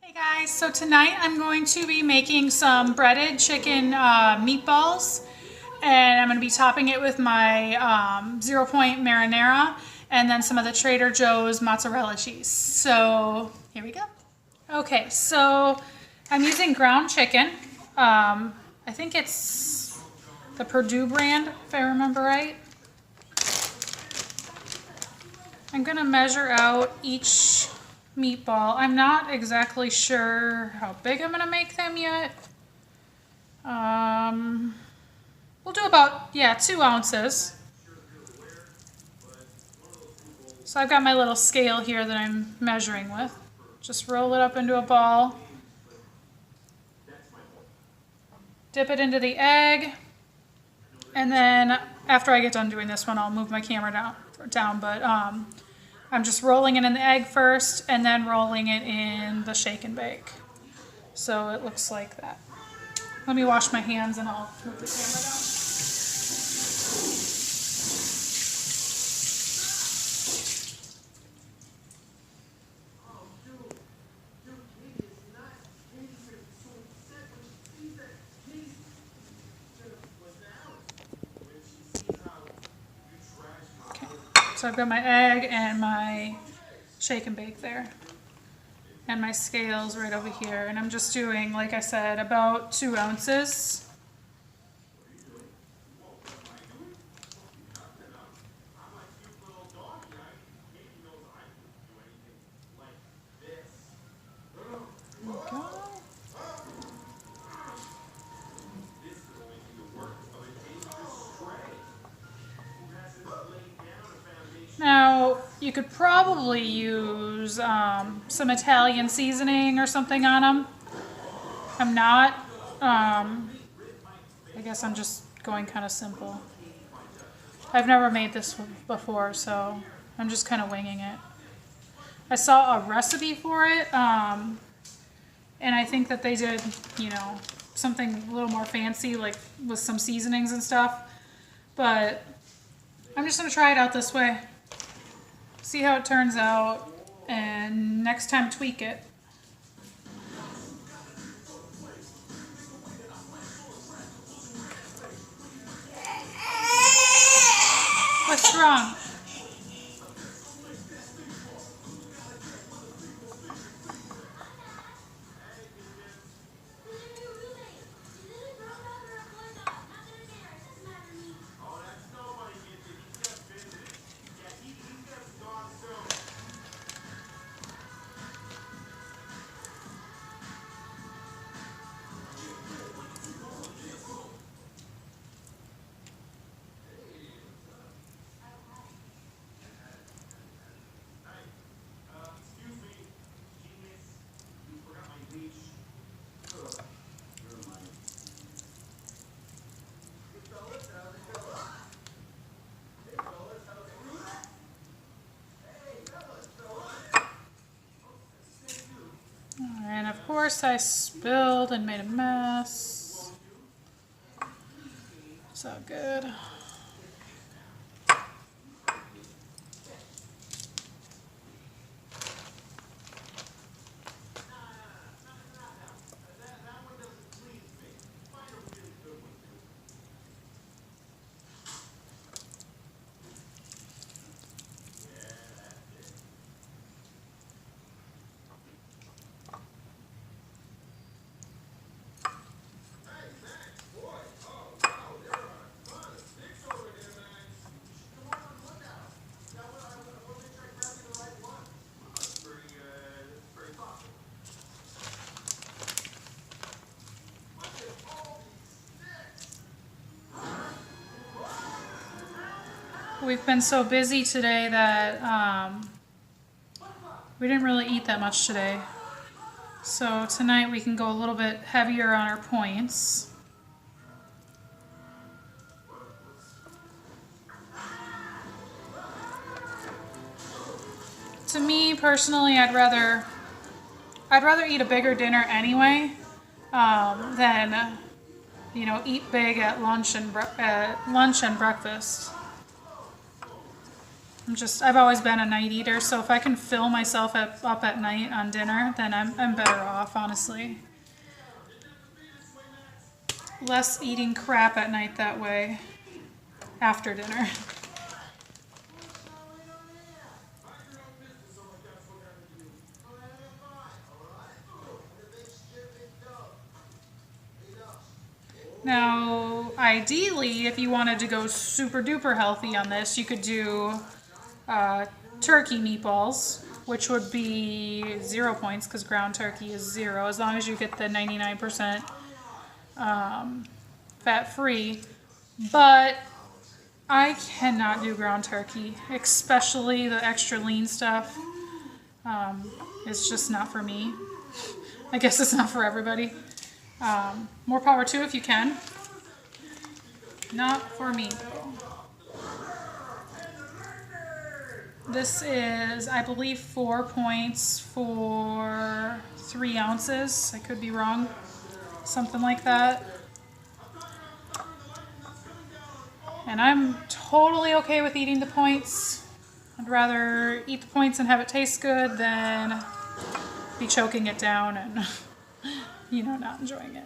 Hey guys, so tonight I'm going to be making some breaded chicken meatballs, and I'm going to be topping it with my 0 point marinara and then some of the Trader Joe's mozzarella cheese. So here we go. Okay, so I'm using ground chicken. I think it's the Purdue brand, if I remember right. I'm going to measure out each meatball. I'm not exactly sure how big I'm going to make them yet. We'll do about, 2 ounces. So I've got my little scale here that I'm measuring with. Just roll it up into a ball. Dip it into the egg. And then after I get done doing this one, I'll move my camera down, but I'm just rolling it in the egg first and then rolling it in the shake and bake. So it looks like that. Let me wash my hands and I'll move the camera down. Okay, so I've got my egg and my shake and bake there. And my scales right over here. And I'm just doing, like I said, about 2 ounces. There we go. Now, you could probably use some Italian seasoning or something on them. I'm not. I guess I'm just going kind of simple. I've never made this before, so I'm just kind of winging it. I saw a recipe for it, and I think that they did, something a little more fancy, like with some seasonings and stuff. But I'm just going to try it out this way, see how it turns out, and next time tweak it. What's wrong? And of course I spilled and made a mess. It's all good. We've been so busy today that we didn't really eat that much today. So tonight we can go a little bit heavier on our points. To me personally, I'd rather eat a bigger dinner anyway than eat big at lunch and breakfast. I've always been a night eater, so if I can fill myself up at night on dinner, then I'm better off, honestly. Less eating crap at night that way, after dinner. Now, ideally, if you wanted to go super duper healthy on this, you could do turkey meatballs, which would be 0 points because ground turkey is 0, as long as you get the 99% fat-free. But I cannot do ground turkey, especially the extra lean stuff. It's just not for me. I guess it's not for everybody. More power to if you can. Not for me though. This is, I believe, 4 points for 3 ounces. I could be wrong. Something like that. And I'm totally okay with eating the points. I'd rather eat the points and have it taste good than be choking it down and, you know, not enjoying it.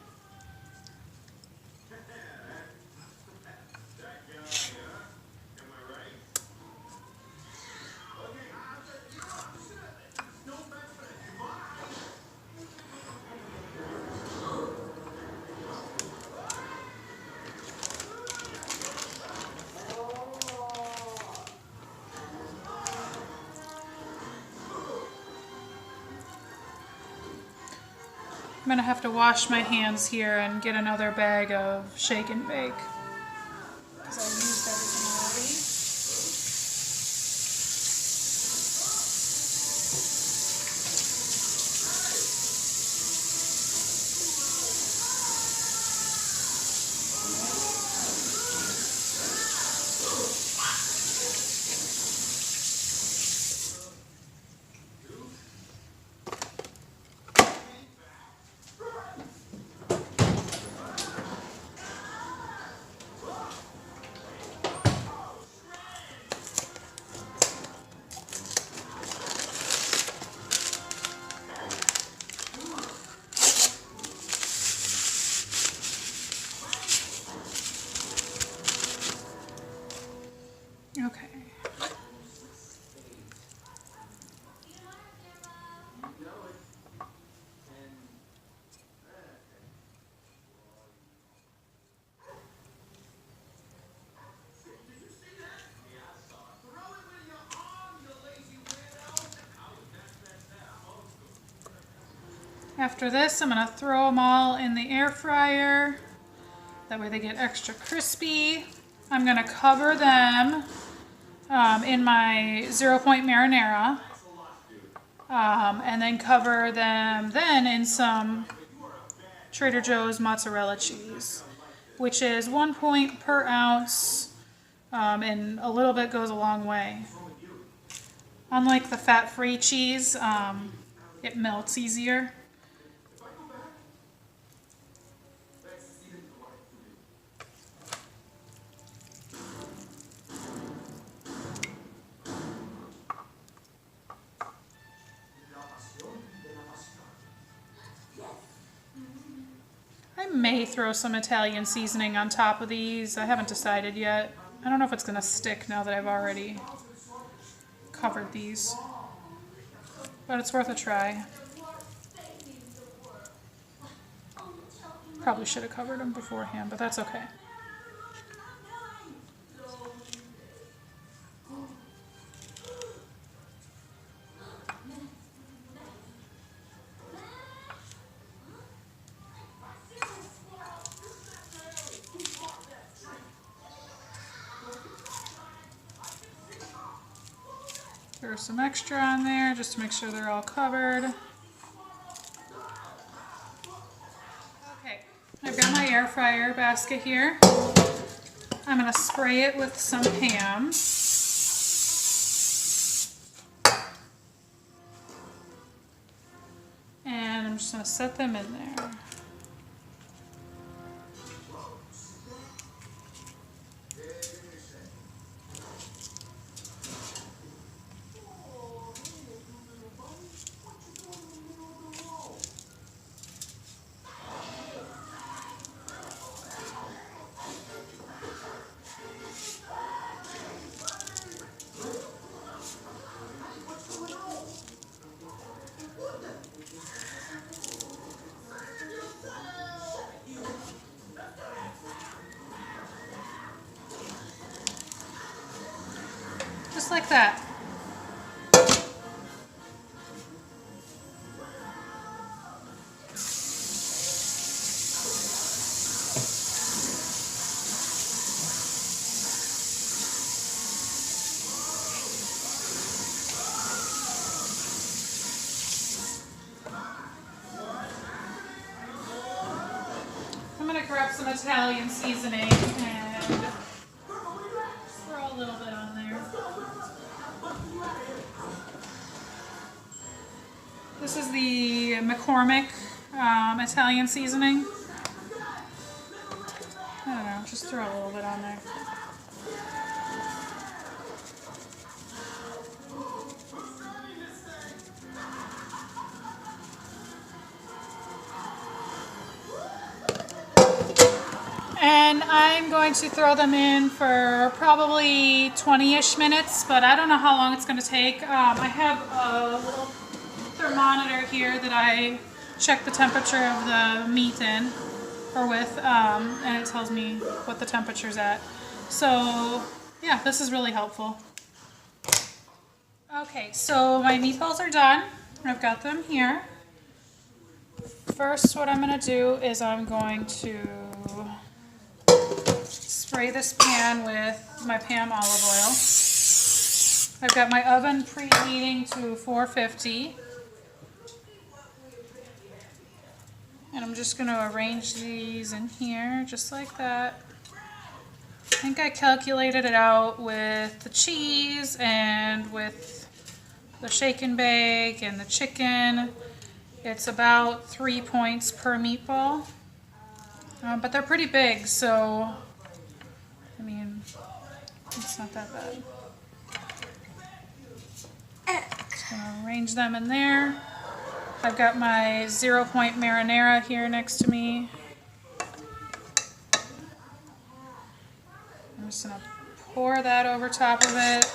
I'm gonna have to wash my hands here and get another bag of shake and bake because I used everything already. Okay. After this, I'm going to throw them all in the air fryer. That way they get extra crispy. I'm going to cover them in my 0 point marinara. And then cover them then in some Trader Joe's mozzarella cheese, which is 1 point per ounce, and a little bit goes a long way. Unlike the fat-free cheese, it melts easier. I may throw some Italian seasoning on top of these. I haven't decided yet. I don't know if it's going to stick now that I've already covered these, but it's worth a try. Probably should have covered them beforehand, but that's okay. Throw some extra on there just to make sure they're all covered. Okay, I've got my air fryer basket here. I'm going to spray it with some ham. And I'm just going to set them in there. Just like that. I'm going to grab some Italian seasoning and throw a little bit on there. This is the McCormick Italian seasoning. I don't know, just throw a little bit on there. And I'm going to throw them in for probably 20-ish minutes, but I don't know how long it's going to take. I have a little thermometer here that I check the temperature of the meat in, or with, and it tells me what the temperature's at. So yeah, this is really helpful. Okay, so my meatballs are done. I've got them here. First, what I'm going to do is I'm going to spray this pan with my Pam olive oil. I've got my oven preheating to 450. And I'm just going to arrange these in here just like that. I think I calculated it out with the cheese and with the shake and bake and the chicken. It's about 3 points per meatball. But they're pretty big, so I mean, it's not that bad. Just gonna arrange them in there. I've got my 0-point marinara here next to me. I'm just gonna pour that over top of it.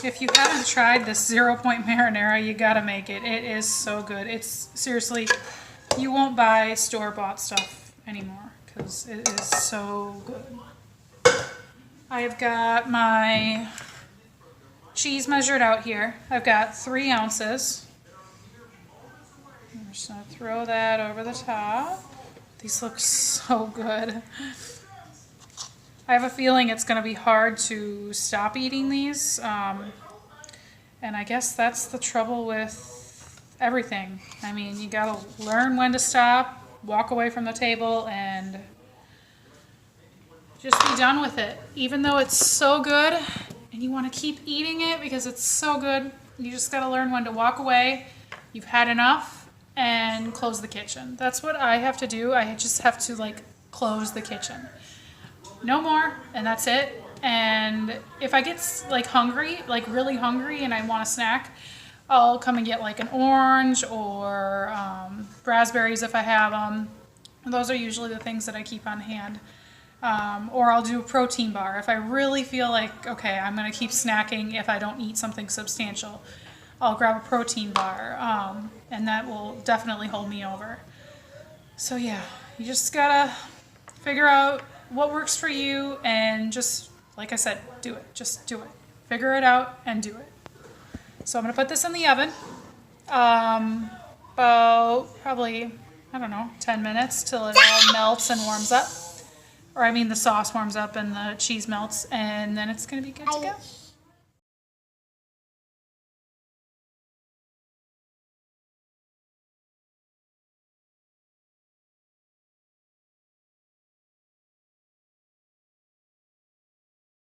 If you haven't tried this 0-point marinara, you gotta make it. It is so good. It's seriously, you won't buy store-bought stuff anymore because it is so good. I've got my cheese measured out here. I've got 3 ounces. I'm just gonna throw that over the top. These look so good. I have a feeling it's going to be hard to stop eating these, and I guess that's the trouble with everything. I mean, you got to learn when to stop, walk away from the table, and just be done with it. Even though it's so good, and you want to keep eating it because it's so good, you just got to learn when to walk away. You've had enough, and close the kitchen. That's what I have to do. I just have to, like, close the kitchen. No more, and that's it. And if I get like hungry, like really hungry, and I want a snack, I'll come and get like an orange or raspberries if I have them. Those are usually the things that I keep on hand. Or I'll do a protein bar if I really feel like, okay, I'm gonna keep snacking if I don't eat something substantial. I'll grab a protein bar, and that will definitely hold me over. So yeah, you just gotta figure out what works for you, and just, like I said, do it. Just do it. Figure it out and do it. So I'm going to put this in the oven about probably, I don't know, 10 minutes till it all melts and warms up. Or I mean the sauce warms up and the cheese melts, and then it's going to be good to go.